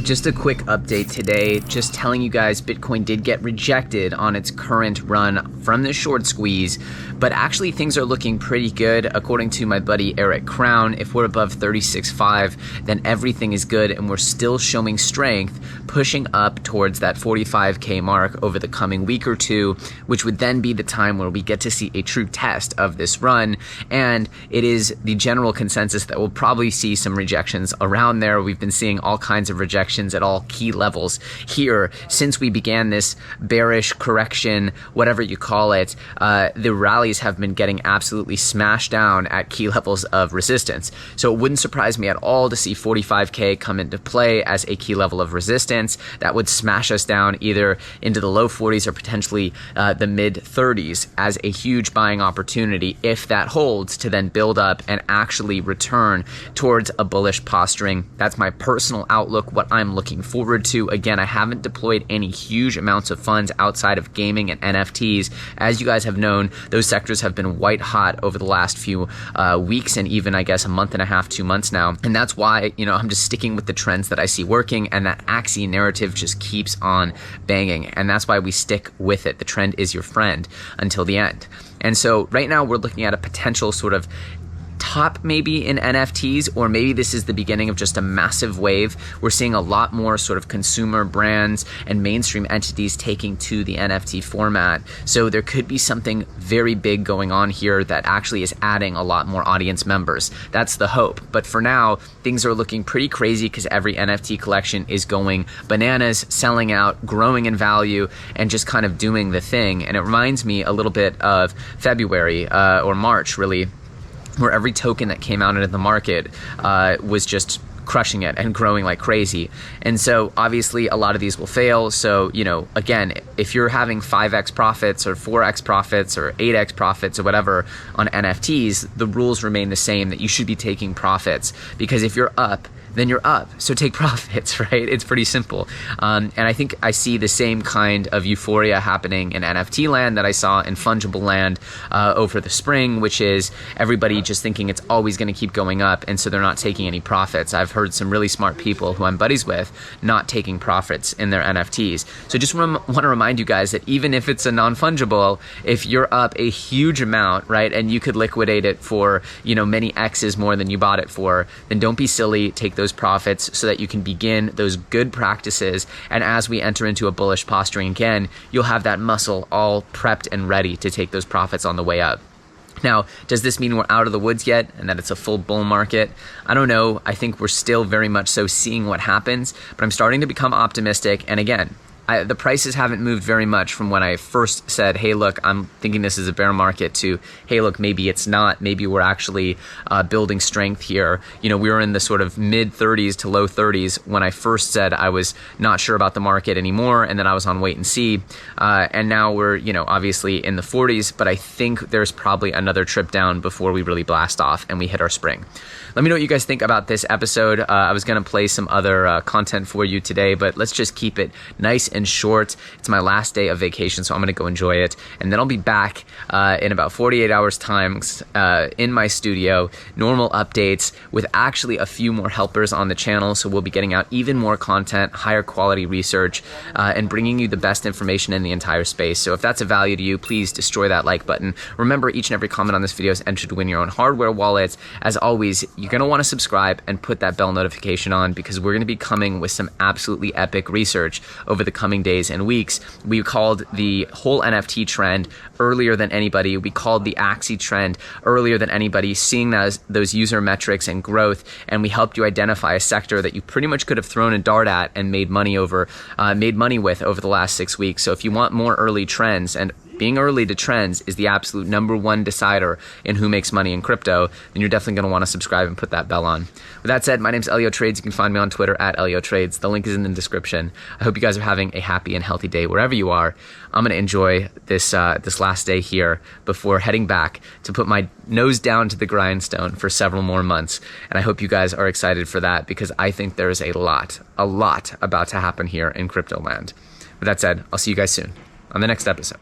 Just a quick update today, just telling you guys Bitcoin did get rejected on its current run from the short squeeze, but actually things are looking pretty good. According to my buddy Eric Crown, if we're above 36.5, then everything is good and we're still showing strength, pushing up towards that 45K mark over the coming week or two, which would then be the time where we get to see a true test of this run. And it is the general consensus that we'll probably see some rejections around there. We've been seeing all kinds of rejections at all key levels here since we began this bearish correction, whatever you call it. The rallies have been getting absolutely smashed down at key levels of resistance. So it wouldn't surprise me at all to see 45K come into play as a key level of resistance. That would smash us down either into the low 40s or potentially the mid 30s as a huge buying opportunity if that holds, to then build up and actually return towards a bullish posturing. That's my personal outlook, what I'm looking forward to. Again, I haven't deployed any huge amounts of funds outside of gaming and NFTs. As you guys have known, those sectors have been white hot over the last few weeks and even, I guess, a month and a half, 2 months now. And that's why, I'm just sticking with the trends that I see working, and that Axie narrative just keeps on banging. And that's why we stick with it. The trend is your friend until the end. And so right now we're looking at a potential sort of top maybe in NFTs, or maybe this is the beginning of just a massive wave. We're seeing a lot more sort of consumer brands and mainstream entities taking to the NFT format. So there could be something very big going on here that actually is adding a lot more audience members. That's the hope. But for now, things are looking pretty crazy because every NFT collection is going bananas, selling out, growing in value, and just kind of doing the thing. And it reminds me a little bit of February or March, really, where every token that came out into the market was just crushing it and growing like crazy. And so obviously a lot of these will fail. So, again, if you're having 5x profits or 4x profits or 8x profits or whatever on NFTs, the rules remain the same, that you should be taking profits, because if you're up, then you're up. So take profits, right? It's pretty simple. And I think I see the same kind of euphoria happening in NFT land that I saw in fungible land over the spring, which is everybody just thinking it's always going to keep going up. And so they're not taking any profits. I've heard some really smart people who I'm buddies with not taking profits in their NFTs. So just want to remind you guys that even if it's a non-fungible, if you're up a huge amount, right, and you could liquidate it for, many X's more than you bought it for, then don't be silly. Take those profits so that you can begin those good practices. And as we enter into a bullish posturing again, you'll have that muscle all prepped and ready to take those profits on the way up. Now, does this mean we're out of the woods yet and that it's a full bull market? I don't know. I think we're still very much so seeing what happens, but I'm starting to become optimistic. And again, the prices haven't moved very much from when I first said, hey, look, I'm thinking this is a bear market, to, hey, look, maybe it's not. Maybe we're actually building strength here. We were in the sort of mid 30s to low 30s when I first said I was not sure about the market anymore, and then I was on wait and see. And now we're, obviously in the 40s, but I think there's probably another trip down before we really blast off and we hit our spring. Let me know what you guys think about this episode. I was going to play some other content for you today, but let's just keep it nice and short. It's my last day of vacation, so I'm going to go enjoy it. And then I'll be back in about 48 hours time in my studio, normal updates with actually a few more helpers on the channel. So we'll be getting out even more content, higher quality research, and bringing you the best information in the entire space. So if that's a value to you, please destroy that like button. Remember, each and every comment on this video is entered to win your own hardware wallets. As always, you're going to want to subscribe and put that bell notification on, because we're going to be coming with some absolutely epic research over the coming days and weeks. We called the whole NFT trend earlier than anybody. We called the Axie trend earlier than anybody, seeing those user metrics and growth, and we helped you identify a sector that you pretty much could have thrown a dart at and made money with over the last 6 weeks. So if you want more early trends, and being early to trends is the absolute #1 decider in who makes money in crypto, then you're definitely going to want to subscribe and put that bell on. With that said, my name's Elliot Trades. You can find me on Twitter at Elliot Trades. The link is in the description. I hope you guys are having a happy and healthy day wherever you are. I'm going to enjoy this last day here before heading back to put my nose down to the grindstone for several more months. And I hope you guys are excited for that, because I think there is a lot about to happen here in crypto land. With that said, I'll see you guys soon on the next episode.